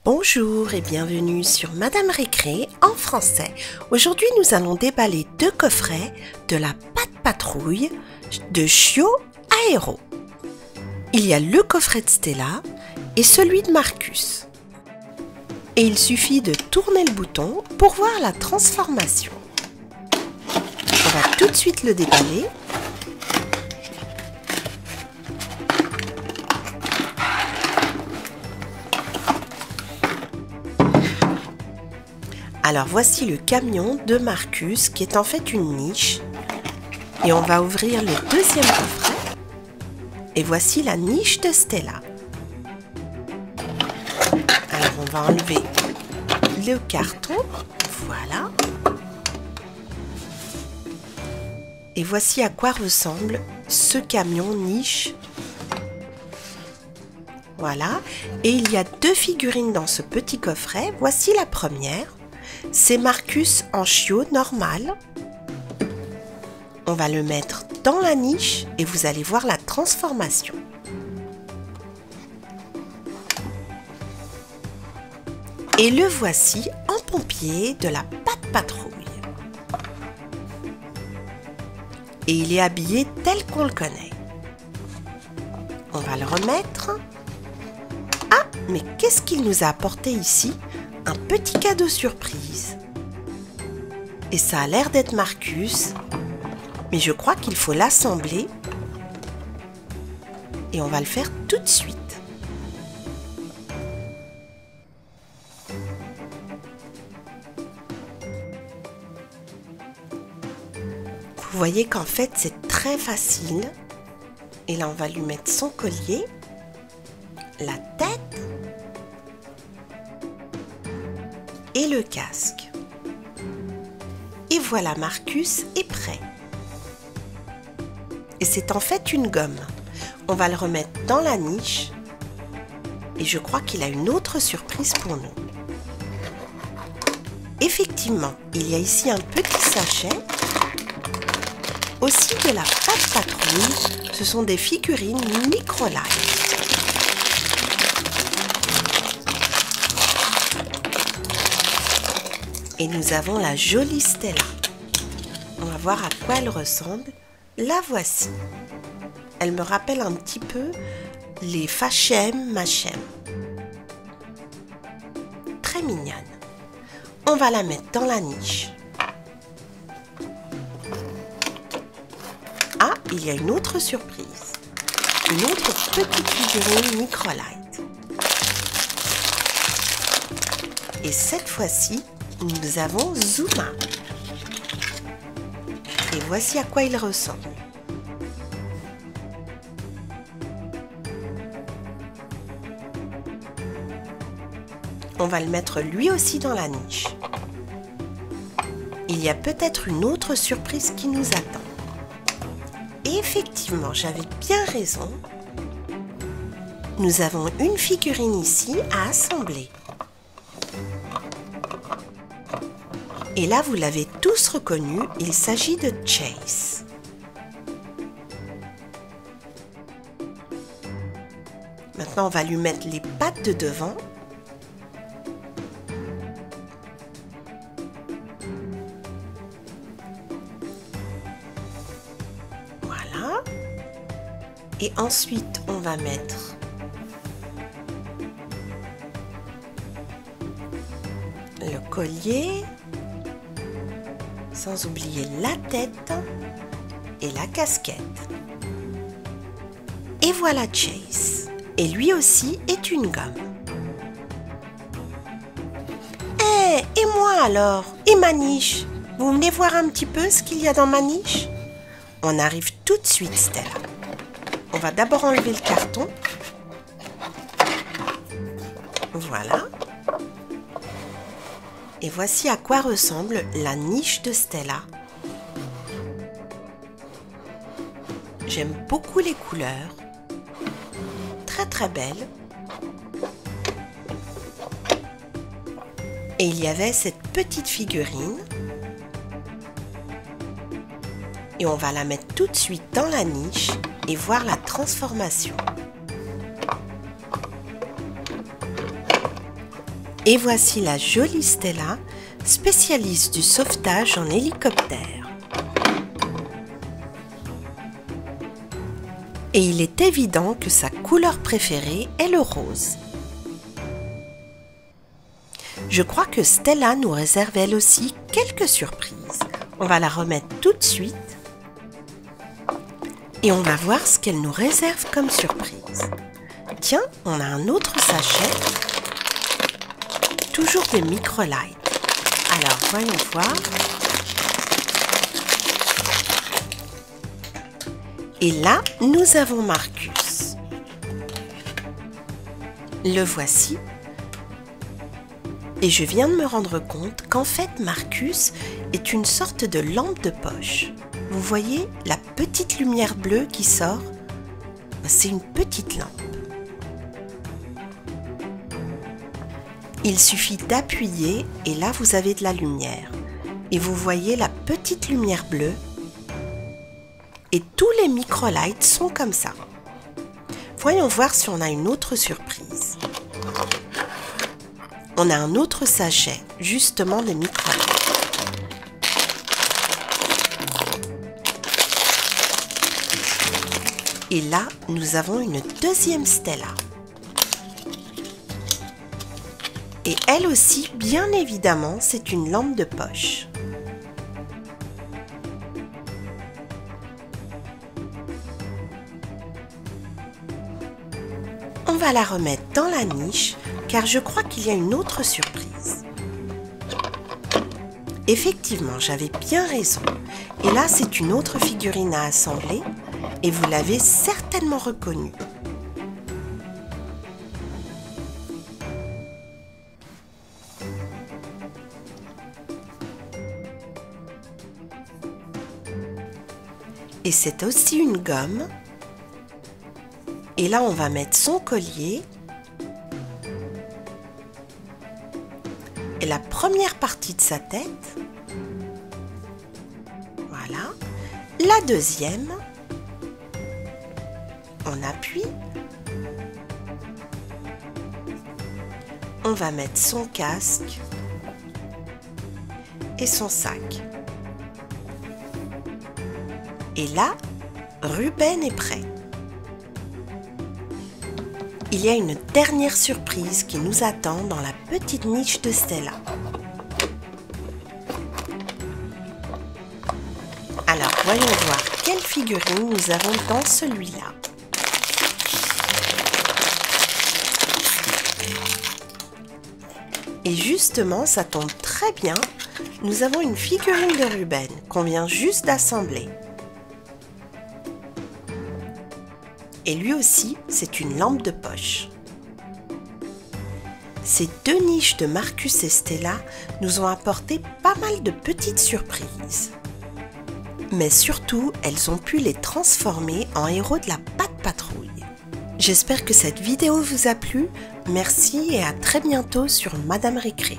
Bonjour et bienvenue sur Madame Récré en français. Aujourd'hui, nous allons déballer deux coffrets de la Pat' Patrouille de Chio Aero. Il y a le coffret de Stella et celui de Marcus. Et il suffit de tourner le bouton pour voir la transformation. On va tout de suite le déballer. Alors voici le camion de Marcus qui est en fait une niche. Et on va ouvrir le deuxième coffret. Et voici la niche de Stella. Alors on va enlever le carton. Voilà. Et voici à quoi ressemble ce camion niche. Voilà. Et il y a deux figurines dans ce petit coffret. Voici la première. C'est Marcus en chiot normal. On va le mettre dans la niche et vous allez voir la transformation. Et le voici en pompier de la Pat' Patrouille. Et il est habillé tel qu'on le connaît. On va le remettre. Ah, mais qu'est-ce qu'il nous a apporté ici ? Un petit cadeau surprise. Et ça a l'air d'être Marcus. Mais je crois qu'il faut l'assembler. Et on va le faire tout de suite. Vous voyez qu'en fait c'est très facile. Et là on va lui mettre son collier, la tête et le casque. Et voilà, Marcus est prêt. Et c'est en fait une gomme. On va le remettre dans la niche. Et je crois qu'il a une autre surprise pour nous. Effectivement, il y a ici un petit sachet. Aussi de la Pat' Patrouille. Ce sont des figurines Microlight. Et nous avons la jolie Stella. On va voir à quoi elle ressemble. La voici. Elle me rappelle un petit peu les Fachem Machem. Très mignonne. On va la mettre dans la niche. Ah, il y a une autre surprise. Une autre petite figurine Microlight. Et cette fois-ci, nous avons Zuma. Et voici à quoi il ressemble. On va le mettre lui aussi dans la niche. Il y a peut-être une autre surprise qui nous attend. Et effectivement, j'avais bien raison. Nous avons une figurine ici à assembler. Et là, vous l'avez tous reconnu, il s'agit de Chase. Maintenant, on va lui mettre les pattes de devant. Voilà. Et ensuite, on va mettre le collier. Sans oublier la tête et la casquette. Et voilà Chase. Et lui aussi est une gomme. Et moi alors? Et ma niche? Vous venez voir un petit peu ce qu'il y a dans ma niche? On arrive tout de suite, Stella. On va d'abord enlever le carton. Voilà. Et voici à quoi ressemble la niche de Stella. J'aime beaucoup les couleurs. Très très belles. Et il y avait cette petite figurine. Et on va la mettre tout de suite dans la niche et voir la transformation. Et voici la jolie Stella, spécialiste du sauvetage en hélicoptère. Et il est évident que sa couleur préférée est le rose. Je crois que Stella nous réserve elle aussi quelques surprises. On va la remettre tout de suite et on va voir ce qu'elle nous réserve comme surprise. Tiens, on a un autre sachet, toujours des microlights. Alors, voyons voir. Et là, nous avons Marcus. Le voici. Et je viens de me rendre compte qu'en fait, Marcus est une sorte de lampe de poche. Vous voyez la petite lumière bleue qui sort? C'est une petite lampe. Il suffit d'appuyer et là, vous avez de la lumière. Et vous voyez la petite lumière bleue. Et tous les microlights sont comme ça. Voyons voir si on a une autre surprise. On a un autre sachet, justement des microlights. Et là, nous avons une deuxième Stella. Et elle aussi, bien évidemment, c'est une lampe de poche. On va la remettre dans la niche car je crois qu'il y a une autre surprise. Effectivement, j'avais bien raison. Et là, c'est une autre figurine à assembler et vous l'avez certainement reconnue. Et c'est aussi une gomme. Et là, on va mettre son collier. Et la première partie de sa tête. Voilà. La deuxième. On appuie. On va mettre son casque. Et son sac. Et là, Ruben est prêt. Il y a une dernière surprise qui nous attend dans la petite niche de Stella. Alors, voyons voir quelle figurine nous avons dans celui-là. Et justement, ça tombe très bien, nous avons une figurine de Ruben qu'on vient juste d'assembler. Et lui aussi, c'est une lampe de poche. Ces deux niches de Marcus et Stella nous ont apporté pas mal de petites surprises. Mais surtout, elles ont pu les transformer en héros de la Pat' Patrouille. J'espère que cette vidéo vous a plu. Merci et à très bientôt sur Madame Récré.